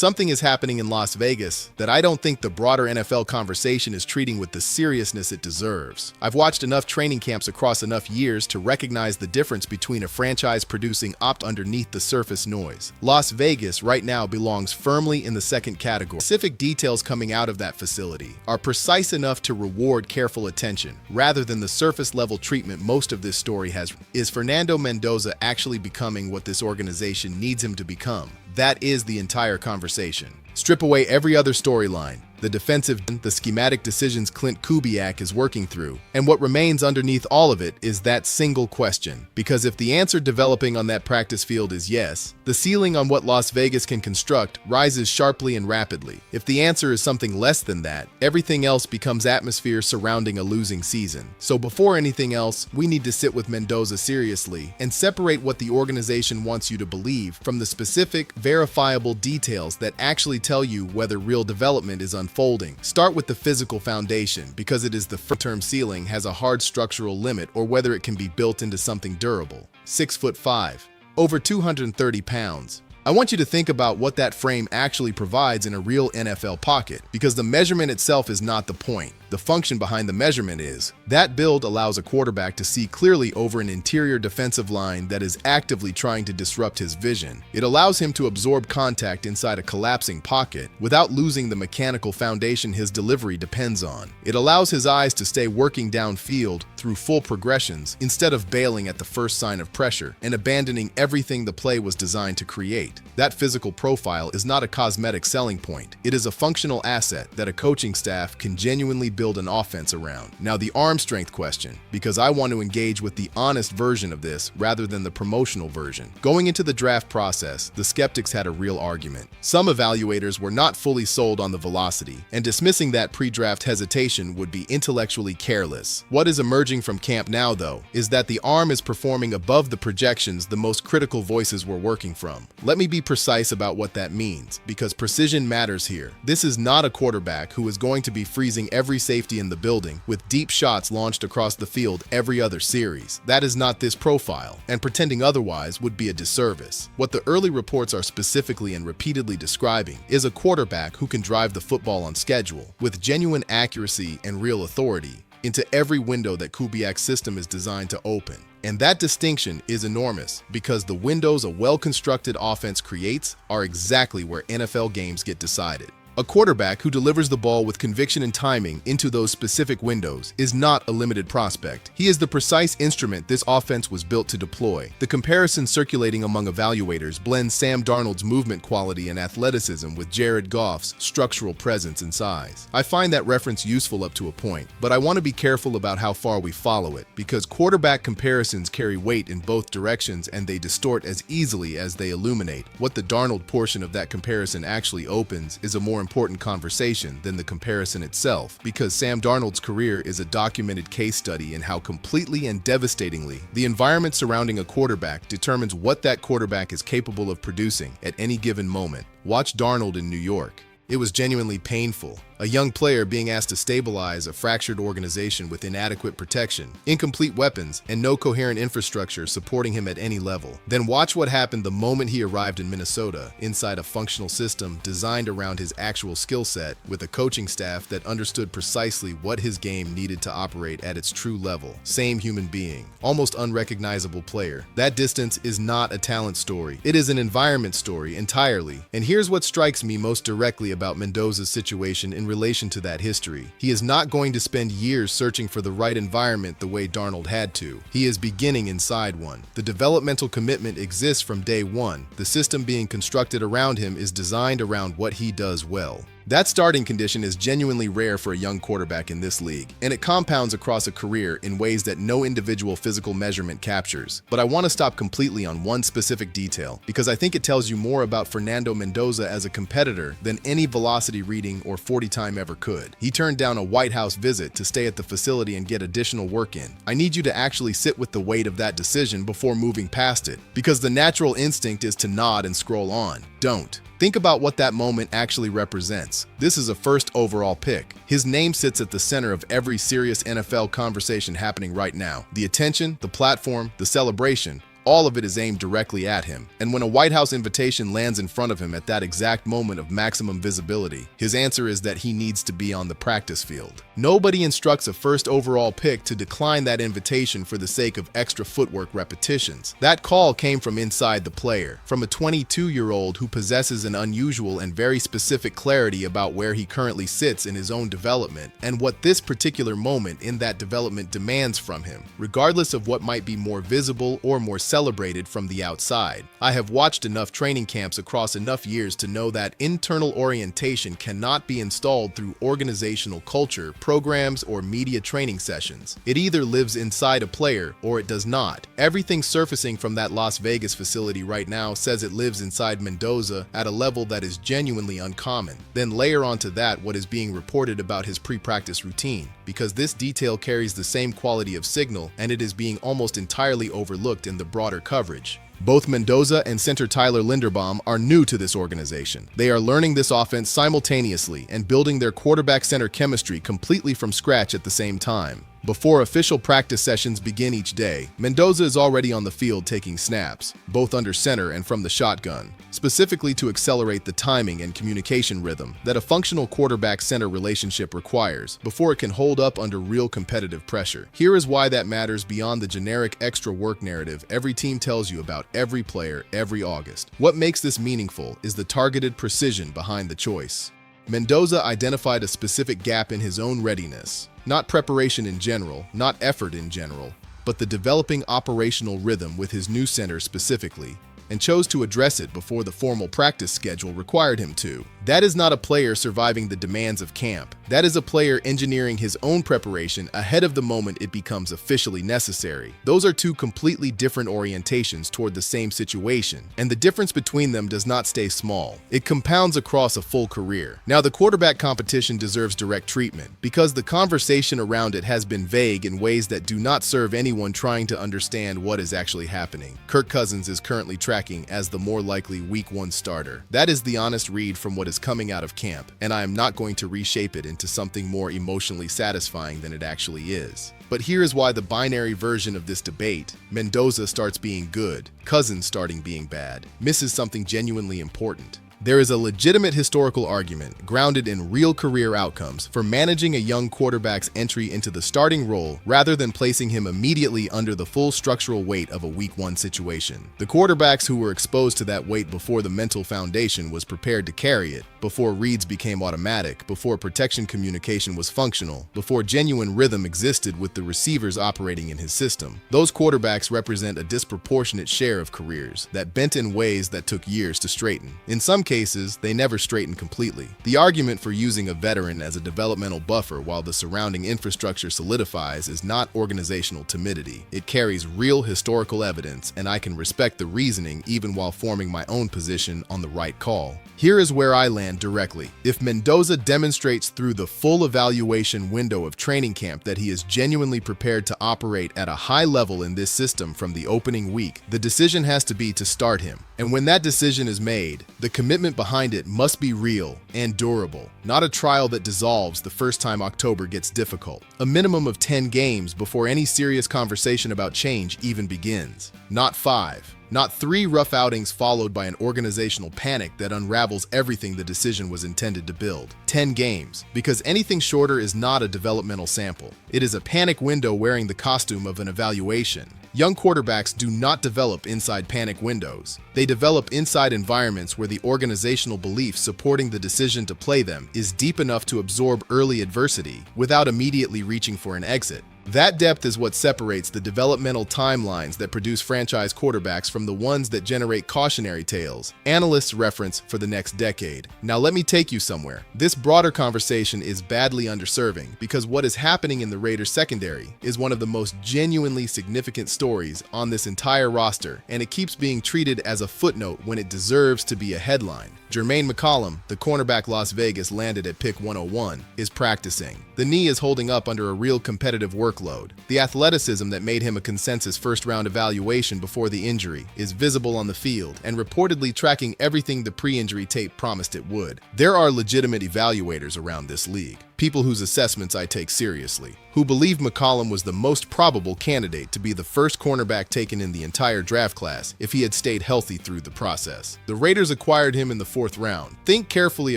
Something is happening in Las Vegas that I don't think the broader NFL conversation is treating with the seriousness it deserves. I've watched enough training camps across enough years to recognize the difference between a franchise producing opt underneath the surface noise. Las Vegas right now belongs firmly in the second category. Specific details coming out of that facility are precise enough to reward careful attention, rather than the surface-level treatment most of this story has. Is Fernando Mendoza actually becoming what this organization needs him to become? That is the entire conversation. Strip away every other storyline, the defensive, the schematic decisions Clint Kubiak is working through, and what remains underneath all of it is that single question. Because if the answer developing on that practice field is yes, the ceiling on what Las Vegas can construct rises sharply and rapidly. If the answer is something less than that, everything else becomes atmosphere surrounding a losing season. So before anything else, we need to sit with Mendoza seriously and separate what the organization wants you to believe from the specific, verifiable details that actually tell you whether real development is unfolding. Start with the physical foundation, because it is the term ceiling has a hard structural limit, or whether it can be built into something durable. 6'5", over 230 pounds. I want you to think about what that frame actually provides in a real NFL pocket, because the measurement itself is not the point. The function behind the measurement is. That build allows a quarterback to see clearly over an interior defensive line that is actively trying to disrupt his vision. It allows him to absorb contact inside a collapsing pocket without losing the mechanical foundation his delivery depends on. It allows his eyes to stay working downfield through full progressions instead of bailing at the first sign of pressure and abandoning everything the play was designed to create. That physical profile is not a cosmetic selling point. It is a functional asset that a coaching staff can genuinely build an offense around. Now the arm strength question, because I want to engage with the honest version of this rather than the promotional version. Going into the draft process, the skeptics had a real argument. Some evaluators were not fully sold on the velocity, and dismissing that pre-draft hesitation would be intellectually careless. What is emerging from camp now, though, is that the arm is performing above the projections the most critical voices were working from. Let me be precise about what that means, because precision matters here. This is not a quarterback who is going to be freezing every safety in the building with deep shots launched across the field every other series. That is not this profile, and pretending otherwise would be a disservice. What the early reports are specifically and repeatedly describing is a quarterback who can drive the football on schedule, with genuine accuracy and real authority, into every window that Kubiak's system is designed to open. And that distinction is enormous, because the windows a well-constructed offense creates are exactly where NFL games get decided. A quarterback who delivers the ball with conviction and timing into those specific windows is not a limited prospect. He is the precise instrument this offense was built to deploy. The comparison circulating among evaluators blends Sam Darnold's movement quality and athleticism with Jared Goff's structural presence and size. I find that reference useful up to a point, but I want to be careful about how far we follow it, because quarterback comparisons carry weight in both directions and they distort as easily as they illuminate. What the Darnold portion of that comparison actually opens is a more important conversation than the comparison itself, because Sam Darnold's career is a documented case study in how completely and devastatingly the environment surrounding a quarterback determines what that quarterback is capable of producing at any given moment. Watch Darnold in New York. It was genuinely painful. A young player being asked to stabilize a fractured organization with inadequate protection, incomplete weapons, and no coherent infrastructure supporting him at any level. Then watch what happened the moment he arrived in Minnesota, inside a functional system designed around his actual skill set, with a coaching staff that understood precisely what his game needed to operate at its true level. Same human being, almost unrecognizable player. That distance is not a talent story. It is an environment story entirely. And here's what strikes me most directly about Mendoza's situation in relation to that history. He is not going to spend years searching for the right environment the way Darnold had to. He is beginning inside one. The developmental commitment exists from day one. The system being constructed around him is designed around what he does well. That starting condition is genuinely rare for a young quarterback in this league, and it compounds across a career in ways that no individual physical measurement captures. But I want to stop completely on one specific detail, because I think it tells you more about Fernando Mendoza as a competitor than any velocity reading or 40 time ever could. He turned down a White House visit to stay at the facility and get additional work in. I need you to actually sit with the weight of that decision before moving past it, because the natural instinct is to nod and scroll on. Don't. Think about what that moment actually represents. This is a first overall pick. His name sits at the center of every serious NFL conversation happening right now. The attention, the platform, the celebration, All of it is aimed directly at him. And when a White House invitation lands in front of him at that exact moment of maximum visibility, his answer is that he needs to be on the practice field. Nobody instructs a first overall pick to decline that invitation for the sake of extra footwork repetitions. That call came from inside the player, from a 22-year-old who possesses an unusual and very specific clarity about where he currently sits in his own development and what this particular moment in that development demands from him, regardless of what might be more visible or more celebrated from the outside. I have watched enough training camps across enough years to know that internal orientation cannot be installed through organizational culture, programs, or media training sessions. It either lives inside a player or it does not. Everything surfacing from that Las Vegas facility right now says it lives inside Mendoza at a level that is genuinely uncommon. Then layer onto that what is being reported about his pre-practice routine, because this detail carries the same quality of signal and it is being almost entirely overlooked in the broader coverage. Both Mendoza and center Tyler Linderbaum are new to this organization. They are learning this offense simultaneously and building their quarterback-center chemistry completely from scratch at the same time. Before official practice sessions begin each day, Mendoza is already on the field taking snaps, both under center and from the shotgun, specifically to accelerate the timing and communication rhythm that a functional quarterback-center relationship requires before it can hold up under real competitive pressure. Here is why that matters beyond the generic extra work narrative every team tells you about every player every August. What makes this meaningful is the targeted precision behind the choice. Mendoza identified a specific gap in his own readiness. Not preparation in general, not effort in general, but the developing operational rhythm with his new center specifically, and chose to address it before the formal practice schedule required him to. That is not a player surviving the demands of camp. That is a player engineering his own preparation ahead of the moment it becomes officially necessary. Those are two completely different orientations toward the same situation, and the difference between them does not stay small. It compounds across a full career. Now, the quarterback competition deserves direct treatment because the conversation around it has been vague in ways that do not serve anyone trying to understand what is actually happening. Kirk Cousins is currently tracking as the more likely Week 1 starter. That is the honest read from what is coming out of camp, and I am not going to reshape it into something more emotionally satisfying than it actually is. But here is why the binary version of this debate, Mendoza starts being good, Cousins starting being bad, misses something genuinely important. There is a legitimate historical argument, grounded in real career outcomes, for managing a young quarterback's entry into the starting role rather than placing him immediately under the full structural weight of a Week 1 situation. The quarterbacks who were exposed to that weight before the mental foundation was prepared to carry it, before reads became automatic, before protection communication was functional, before genuine rhythm existed with the receivers operating in his system. Those quarterbacks represent a disproportionate share of careers that bent in ways that took years to straighten. In some cases, they never straighten completely. The argument for using a veteran as a developmental buffer while the surrounding infrastructure solidifies is not organizational timidity. It carries real historical evidence, and I can respect the reasoning even while forming my own position on the right call. Here is where I land directly. If Mendoza demonstrates through the full evaluation window of training camp that he is genuinely prepared to operate at a high level in this system from the opening week, the decision has to be to start him. And when that decision is made, the commitment behind it must be real and durable, not a trial that dissolves the first time October gets difficult. A minimum of 10 games before any serious conversation about change even begins. Not 5. Not 3 rough outings followed by an organizational panic that unravels everything the decision was intended to build. 10 games, because anything shorter is not a developmental sample. It is a panic window wearing the costume of an evaluation. Young quarterbacks do not develop inside panic windows. They develop inside environments where the organizational belief supporting the decision to play them is deep enough to absorb early adversity without immediately reaching for an exit. That depth is what separates the developmental timelines that produce franchise quarterbacks from the ones that generate cautionary tales, analysts reference for the next decade. Now let me take you somewhere. This broader conversation is badly underserving because what is happening in the Raiders secondary is one of the most genuinely significant stories on this entire roster, and it keeps being treated as a footnote when it deserves to be a headline. Jermaine McCollum, the cornerback Las Vegas landed at pick 101, is practicing. The knee is holding up under a real competitive workload. The athleticism that made him a consensus first-round evaluation before the injury is visible on the field and reportedly tracking everything the pre-injury tape promised it would. There are legitimate evaluators around this league. people whose assessments I take seriously, who believe McCollum was the most probable candidate to be the first cornerback taken in the entire draft class if he had stayed healthy through the process. The Raiders acquired him in the 4th round. Think carefully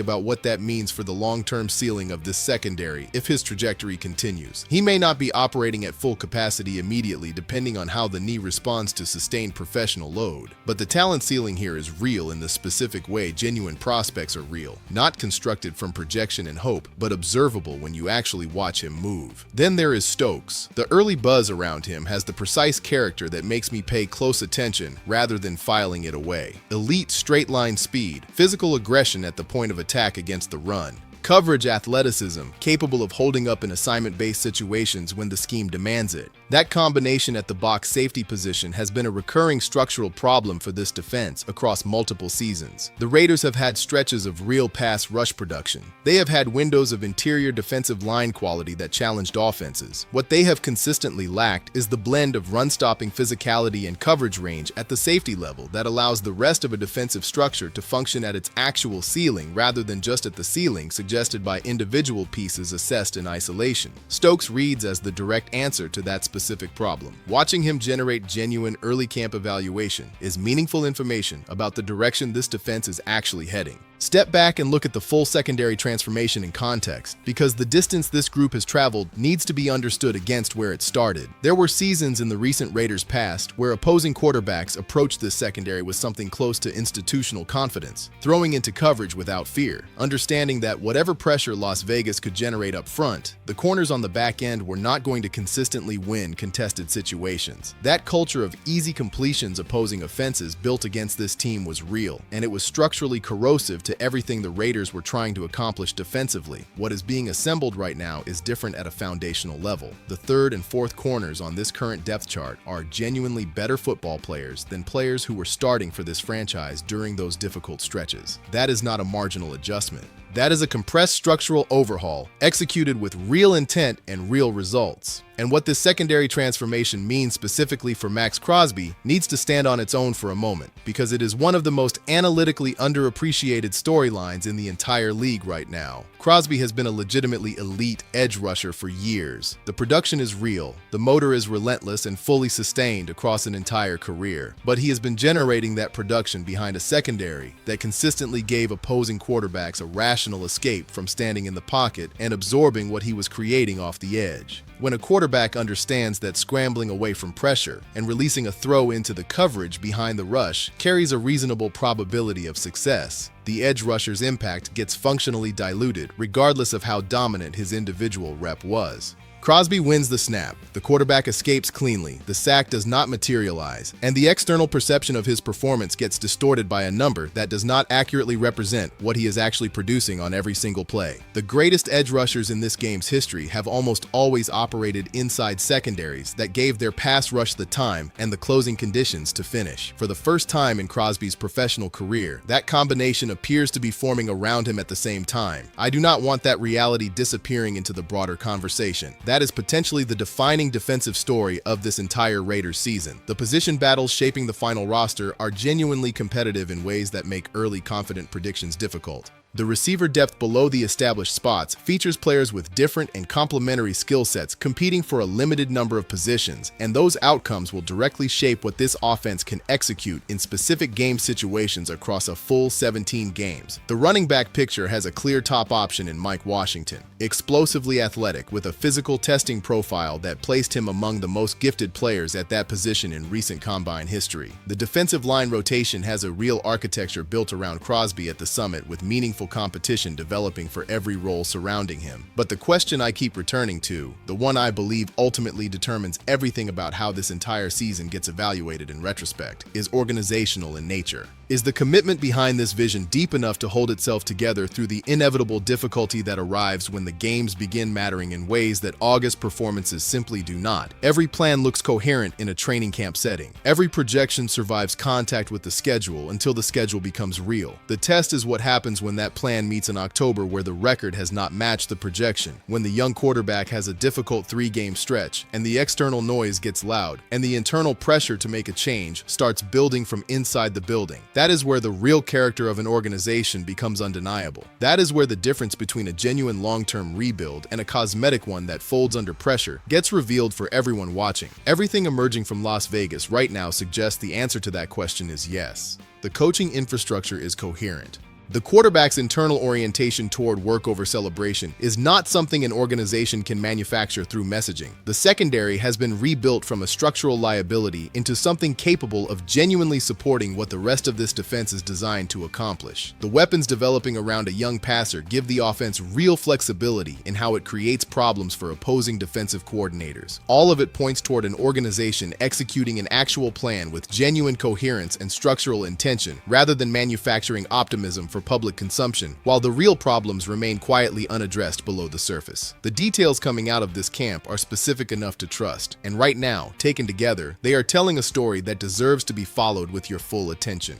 about what that means for the long-term ceiling of this secondary if his trajectory continues. He may not be operating at full capacity immediately depending on how the knee responds to sustained professional load, but the talent ceiling here is real in the specific way genuine prospects are real, not constructed from projection and hope, but observable when you actually watch him move. Then there is Stokes. The early buzz around him has the precise character that makes me pay close attention rather than filing it away. Elite straight-line speed, physical aggression at the point of attack against the run, coverage athleticism, capable of holding up in assignment-based situations when the scheme demands it. That combination at the box safety position has been a recurring structural problem for this defense across multiple seasons. The Raiders have had stretches of real pass rush production. They have had windows of interior defensive line quality that challenged offenses. What they have consistently lacked is the blend of run-stopping physicality and coverage range at the safety level that allows the rest of a defensive structure to function at its actual ceiling rather than just at the ceiling suggested by individual pieces assessed in isolation. Stokes reads as the direct answer to that specific problem. Watching him generate genuine early camp evaluation is meaningful information about the direction this defense is actually heading. Step back and look at the full secondary transformation in context, because the distance this group has traveled needs to be understood against where it started. There were seasons in the recent Raiders past where opposing quarterbacks approached this secondary with something close to institutional confidence, throwing into coverage without fear, understanding that whatever pressure Las Vegas could generate up front, the corners on the back end were not going to consistently win contested situations. That culture of easy completions opposing offenses built against this team was real, and it was structurally corrosive to everything the Raiders were trying to accomplish defensively. What is being assembled right now is different at a foundational level. The 3rd and 4th corners on this current depth chart are genuinely better football players than players who were starting for this franchise during those difficult stretches. That is not a marginal adjustment. That is a compressed structural overhaul executed with real intent and real results. And what this secondary transformation means specifically for Maxx Crosby needs to stand on its own for a moment, because it is one of the most analytically underappreciated storylines in the entire league right now. Crosby has been a legitimately elite edge rusher for years. The production is real, the motor is relentless and fully sustained across an entire career, but he has been generating that production behind a secondary that consistently gave opposing quarterbacks a rational escape from standing in the pocket and absorbing what he was creating off the edge. When a quarterback understands that scrambling away from pressure and releasing a throw into the coverage behind the rush carries a reasonable probability of success, the edge rusher's impact gets functionally diluted regardless of how dominant his individual rep was. Crosby wins the snap, the quarterback escapes cleanly, the sack does not materialize, and the external perception of his performance gets distorted by a number that does not accurately represent what he is actually producing on every single play. The greatest edge rushers in this game's history have almost always operated inside secondaries that gave their pass rush the time and the closing conditions to finish. For the first time in Crosby's professional career, that combination appears to be forming around him at the same time. I do not want that reality disappearing into the broader conversation. That is potentially the defining defensive story of this entire Raiders season. The position battles shaping the final roster are genuinely competitive in ways that make early confident predictions difficult. The receiver depth below the established spots features players with different and complementary skill sets competing for a limited number of positions, and those outcomes will directly shape what this offense can execute in specific game situations across a full 17 games. The running back picture has a clear top option in Mike Washington, explosively athletic with a physical testing profile that placed him among the most gifted players at that position in recent combine history. The defensive line rotation has a real architecture built around Crosby at the summit with meaningful competition developing for every role surrounding him. But the question I keep returning to, the one I believe ultimately determines everything about how this entire season gets evaluated in retrospect, is organizational in nature. Is the commitment behind this vision deep enough to hold itself together through the inevitable difficulty that arrives when the games begin mattering in ways that August performances simply do not? Every plan looks coherent in a training camp setting. Every projection survives contact with the schedule until the schedule becomes real. The test is what happens when that plan meets in October where the record has not matched the projection, when the young quarterback has a difficult 3-game stretch, and the external noise gets loud, and the internal pressure to make a change starts building from inside the building. That is where the real character of an organization becomes undeniable. That is where the difference between a genuine long-term rebuild and a cosmetic one that folds under pressure gets revealed for everyone watching. Everything emerging from Las Vegas right now suggests the answer to that question is yes. The coaching infrastructure is coherent. The quarterback's internal orientation toward work over celebration is not something an organization can manufacture through messaging. The secondary has been rebuilt from a structural liability into something capable of genuinely supporting what the rest of this defense is designed to accomplish. The weapons developing around a young passer give the offense real flexibility in how it creates problems for opposing defensive coordinators. All of it points toward an organization executing an actual plan with genuine coherence and structural intention, rather than manufacturing optimism for public consumption, while the real problems remain quietly unaddressed below the surface. The details coming out of this camp are specific enough to trust, and right now, taken together, they are telling a story that deserves to be followed with your full attention.